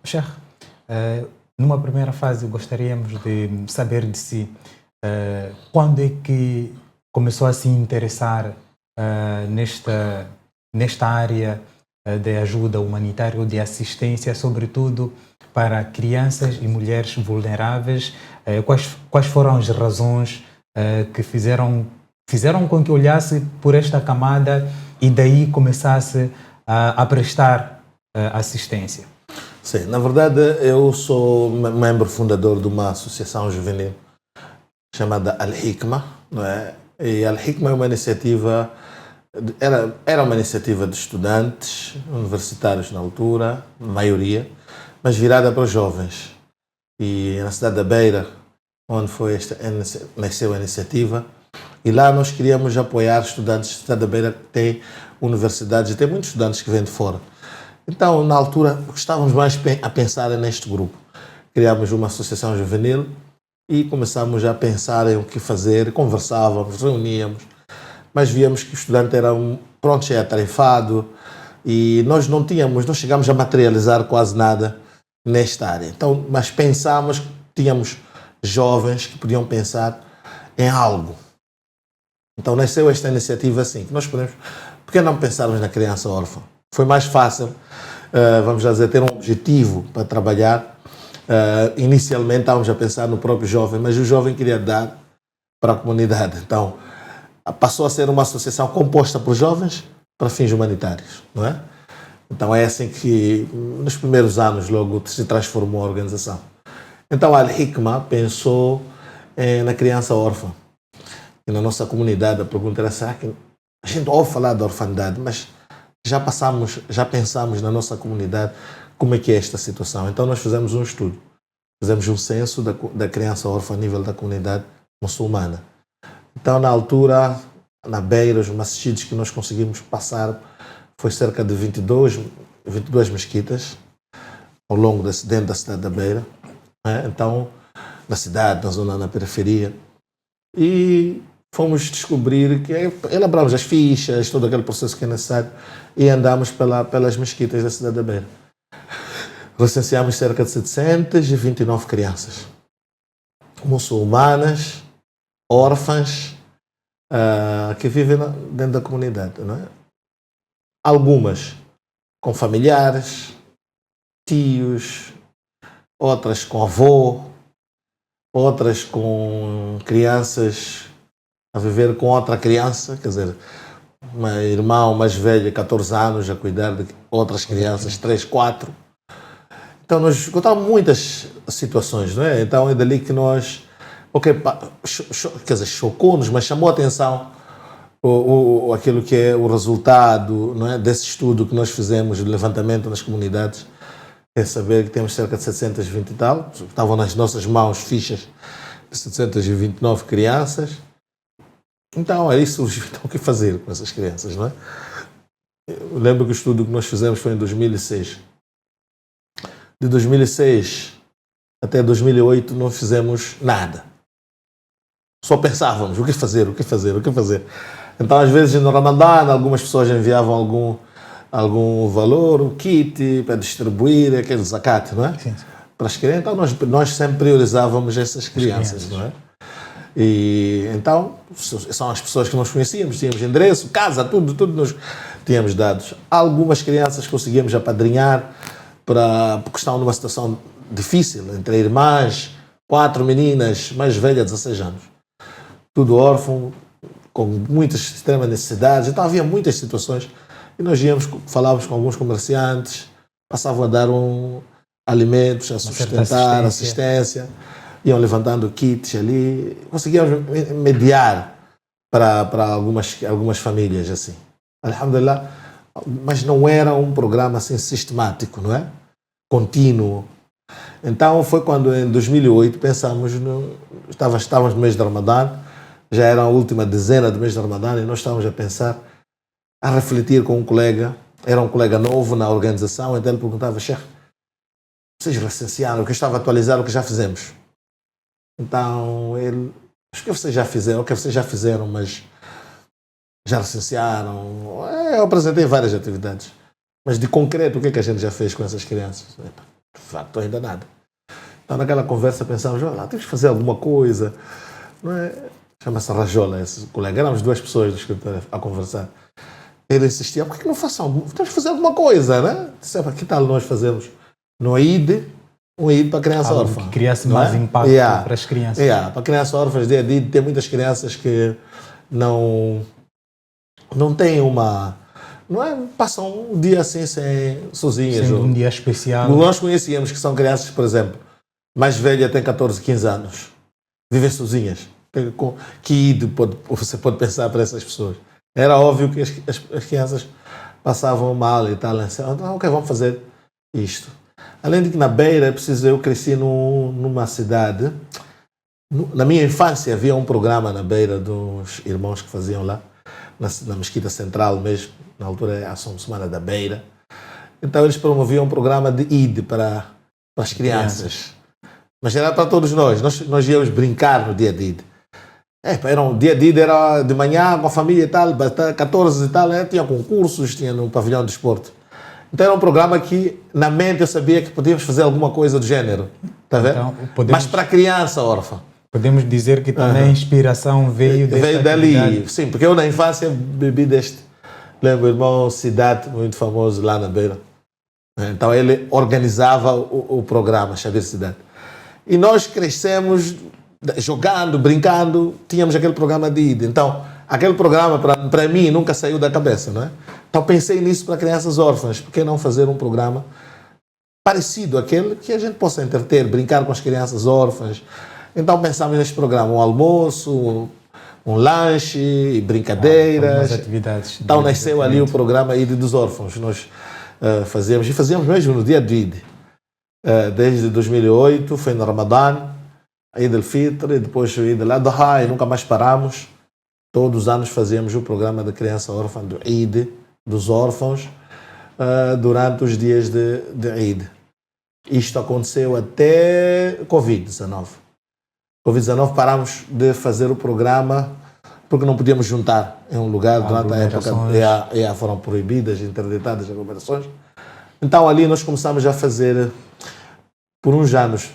Sheikh, numa primeira fase gostaríamos de saber de si quando é que começou a se interessar nesta área de ajuda humanitária ou de assistência, sobretudo para crianças e mulheres vulneráveis. Quais foram as razões que fizeram com que olhasse por esta camada e daí começasse a prestar assistência? Sim, na verdade eu sou membro fundador de uma associação juvenil chamada Al-Hikma, não é? E Al-Hikma é uma iniciativa, era uma iniciativa de estudantes universitários na altura, maioria, mas virada para os jovens. E na cidade da Beira, onde nasceu a iniciativa, e lá nós queríamos apoiar estudantes. A cidade da Beira tem universidades e tem muitos estudantes que vêm de fora. Então, na altura, estávamos mais a pensar neste grupo. Criámos uma associação juvenil e começámos a pensar em o que fazer, conversávamos, reuníamos, mas víamos que o estudante era já atarefado e nós não chegámos a materializar quase nada nesta área. Então, mas pensámos que tínhamos jovens que podiam pensar em algo. Então, nasceu esta iniciativa assim, que nós podemos... Por que não pensarmos na criança órfã? Foi mais fácil, vamos dizer, ter um objetivo para trabalhar. Inicialmente estávamos a pensar no próprio jovem, mas o jovem queria dar para a comunidade. Então, passou a ser uma associação composta por jovens para fins humanitários, não é? Então, é assim que, nos primeiros anos, logo se transformou a organização. Então, a Al-Hikma pensou na criança órfã. E na nossa comunidade, a pergunta era, será que a gente ouve falar da orfandade, mas já pensamos na nossa comunidade como é que é esta situação. Então nós fizemos um estudo, fizemos um censo da criança órfã a nível da comunidade muçulmana. Então na altura, na Beira, os masjids que nós conseguimos passar foi cerca de 22 mesquitas ao longo dentro da cidade da Beira, né? Então na cidade, na zona, na periferia. E fomos descobrir que elaboramos as fichas, todo aquele processo que é necessário e andamos pelas mesquitas da cidade da Beira. Recenseámos cerca de 729 crianças muçulmanas, órfãs, que vivem dentro da comunidade, não é? Algumas com familiares, tios, outras com avô, outras com crianças a viver com outra criança, quer dizer, uma irmã mais velha, 14 anos, a cuidar de outras crianças, 3, 4. Então nós encontramos muitas situações, não é? Então é dali que nós, quer dizer, chocou-nos, mas chamou a atenção aquilo que é o resultado, não é, desse estudo que nós fizemos, de levantamento nas comunidades, é saber que temos cerca de 720 e tal, estavam nas nossas mãos fichas de 729 crianças. Então, aí surgiu então, o que fazer com essas crianças, não é? Eu lembro que o estudo que nós fizemos foi em 2006. De 2006 até 2008 não fizemos nada. Só pensávamos, o que fazer. Então, às vezes, no Ramadã, algumas pessoas enviavam algum valor, um kit para distribuir, aquele zakat, não é? Sim. Para as crianças. Então, nós sempre priorizávamos essas crianças, não é? E então, são as pessoas que nós conhecíamos, tínhamos endereço, casa, tudo nós tínhamos dados. Algumas crianças conseguíamos apadrinhar porque estavam numa situação difícil, entre irmãs, 4 meninas mais velhas, 16 anos. Tudo órfão, com muitas extremas necessidades. Então havia muitas situações e nós falávamos com alguns comerciantes, passavam a dar alimentos, a sustentar, assistência. Iam levantando kits ali, conseguíamos mediar para algumas famílias assim. Alhamdulillah, mas não era um programa assim sistemático, não é? Contínuo. Então foi quando em 2008 pensamos, estávamos no mês de Ramadã, já era a última dezena do mês de Ramadã e nós estávamos a pensar, a refletir com um colega, era um colega novo na organização, então ele perguntava, Sheikh, vocês recensearam, que eu estava a atualizar o que já fizemos. Então, acho que vocês já fizeram, mas já recensearam. Eu apresentei várias atividades. Mas de concreto, o que é que a gente já fez com essas crianças? facto ainda nada. Então naquela conversa pensamos, olha, temos que fazer alguma coisa, não é? Chama-se Rajola, esse colega, éramos 2 pessoas do escritório a conversar. Ele insistia, por que não façam temos que fazer alguma coisa, né? Disse, que tal nós fazermos no ID, um ID para criança Algo órfã? que criasse mais impacto para as crianças. Para crianças órfãs, dia a dia, tem muitas crianças que não têm uma... Não é? Passam um dia assim sozinhas. Sendo um dia especial. Nós conhecíamos que são crianças, por exemplo, mais velha tem 14, 15 anos, vivem sozinhas. Que você pode pensar para essas pessoas? Era óbvio que as crianças passavam mal e tal. Então, ok, vamos fazer isto. Além de que na Beira, eu cresci numa cidade. Na minha infância havia um programa na Beira dos irmãos que faziam lá, na Mesquita Central mesmo, na altura era a Ação Muçulmana da Beira. Então eles promoviam um programa de Eid para as crianças. Mas era para todos nós. Nós íamos brincar no dia de Eid. Era um dia de Eid, era de manhã com a família e tal, 14 e tal, tinha concursos, tinha no pavilhão de esporte. Então era um programa que na mente eu sabia que podíamos fazer alguma coisa do género. Tá vendo? Então, mas para criança órfã. Podemos dizer que também a inspiração veio dali. Atividade. Sim, porque eu na infância bebi deste. Lembro o irmão Cidade, muito famoso lá na Beira. Então ele organizava o programa Xavier Cidade. E nós crescemos jogando, brincando, tínhamos aquele programa de ida. Então, aquele programa para mim nunca saiu da cabeça, não é? Então pensei nisso para crianças órfãs. Por que não fazer um programa parecido àquele que a gente possa entreter, brincar com as crianças órfãs? Então pensámos neste programa, um almoço, um lanche, brincadeiras. Atividades. Então nasceu ali o programa Eid dos Órfãos. Nós fazíamos mesmo no dia de Eid. Desde 2008, foi no Ramadã, Eid al-Fitr, e depois o Eid al-Adha, e nunca mais paramos. Todos os anos fazíamos o programa da criança órfã, do Eid, dos órfãos, durante os dias de Eid. Isto aconteceu até Covid-19. Covid-19 parámos de fazer o programa porque não podíamos juntar em um lugar durante a época. Foram proibidas, interditadas aglomerações. Então ali nós começamos a fazer, por uns anos,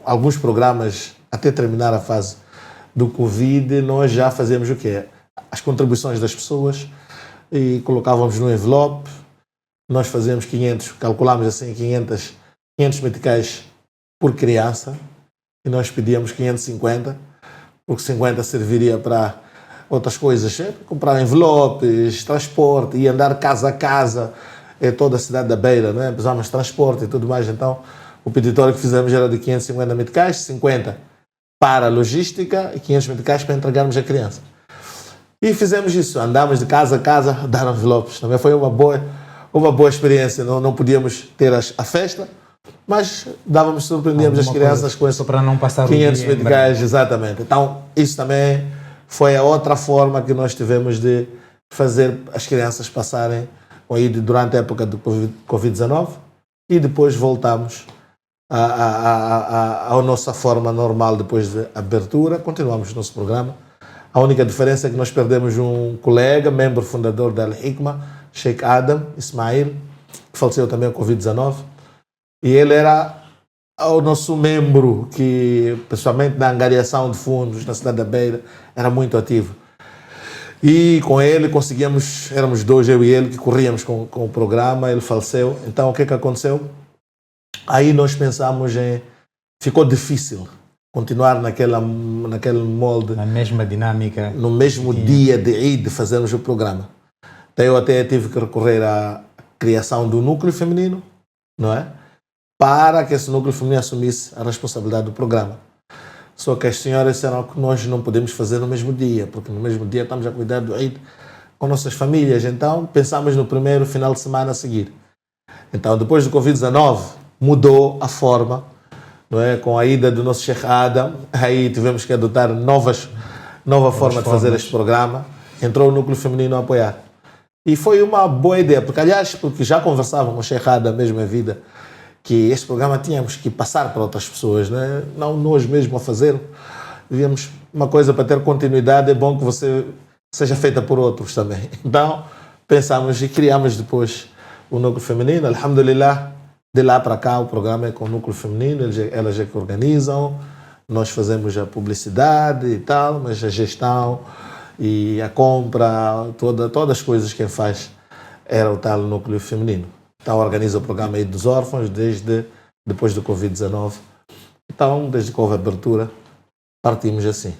alguns programas, até terminar a fase do Covid, nós já fazíamos o quê? As contribuições das pessoas e colocávamos no envelope. Nós fazíamos 500, calculámos assim 500 meticais por criança e nós pedíamos 550, porque 50 serviria para outras coisas, comprar envelopes, transporte e andar casa a casa, toda a cidade da Beira, né? Precisávamos de transporte e tudo mais. Então o peditório que fizemos era de 550 meticais, 50 para a logística e 500 meticais para entregarmos a criança. E fizemos isso, andámos de casa a casa a dar envelopes. Também foi uma boa experiência. Não podíamos ter a festa, mas surpreendíamos as crianças com isso. Para não passar 500 meticais, exatamente. Então, isso também foi a outra forma que nós tivemos de fazer as crianças passarem durante a época do Covid-19 e depois voltamos à nossa forma normal depois da abertura. Continuamos o nosso programa. A única diferença é que nós perdemos um colega, membro fundador da Al-Hikma, Sheikh Adam Ismail, que faleceu também com Covid-19. E ele era o nosso membro que, pessoalmente, na angariação de fundos na cidade da Beira, era muito ativo. E com ele éramos 2, eu e ele, que corríamos com o programa. Ele faleceu. Então, o que aconteceu? Aí nós pensamos ficou difícil continuar naquele molde. Na mesma dinâmica. No mesmo dia de Eid fazermos o programa. Então eu até tive que recorrer à criação do núcleo feminino, não é? Para que esse núcleo feminino assumisse a responsabilidade do programa. Só que as senhoras disseram que nós não podemos fazer no mesmo dia, porque no mesmo dia estamos a cuidar do Eid com nossas famílias. Então pensámos no primeiro final de semana a seguir. Então depois do Covid-19 mudou a forma, não é? Com a ida do nosso Sheikh Adam, aí tivemos que adotar nova forma de fazer este programa. Entrou o núcleo feminino a apoiar. E foi uma boa ideia, porque já conversavam com o Sheikh Adam mesmo em vida, que este programa tínhamos que passar para outras pessoas, né? Não nós mesmos a fazer. Devíamos uma coisa para ter continuidade, é bom que você seja feita por outros também. Então pensámos e criámos depois o núcleo feminino. Alhamdulillah, De lá para cá, o programa é com o núcleo feminino, elas é que organizam, nós fazemos a publicidade e tal, mas a gestão e a compra, todas as coisas que faz era o tal núcleo feminino. Então organiza o programa aí dos órfãos desde depois do Covid-19. Então, desde que houve abertura, partimos assim.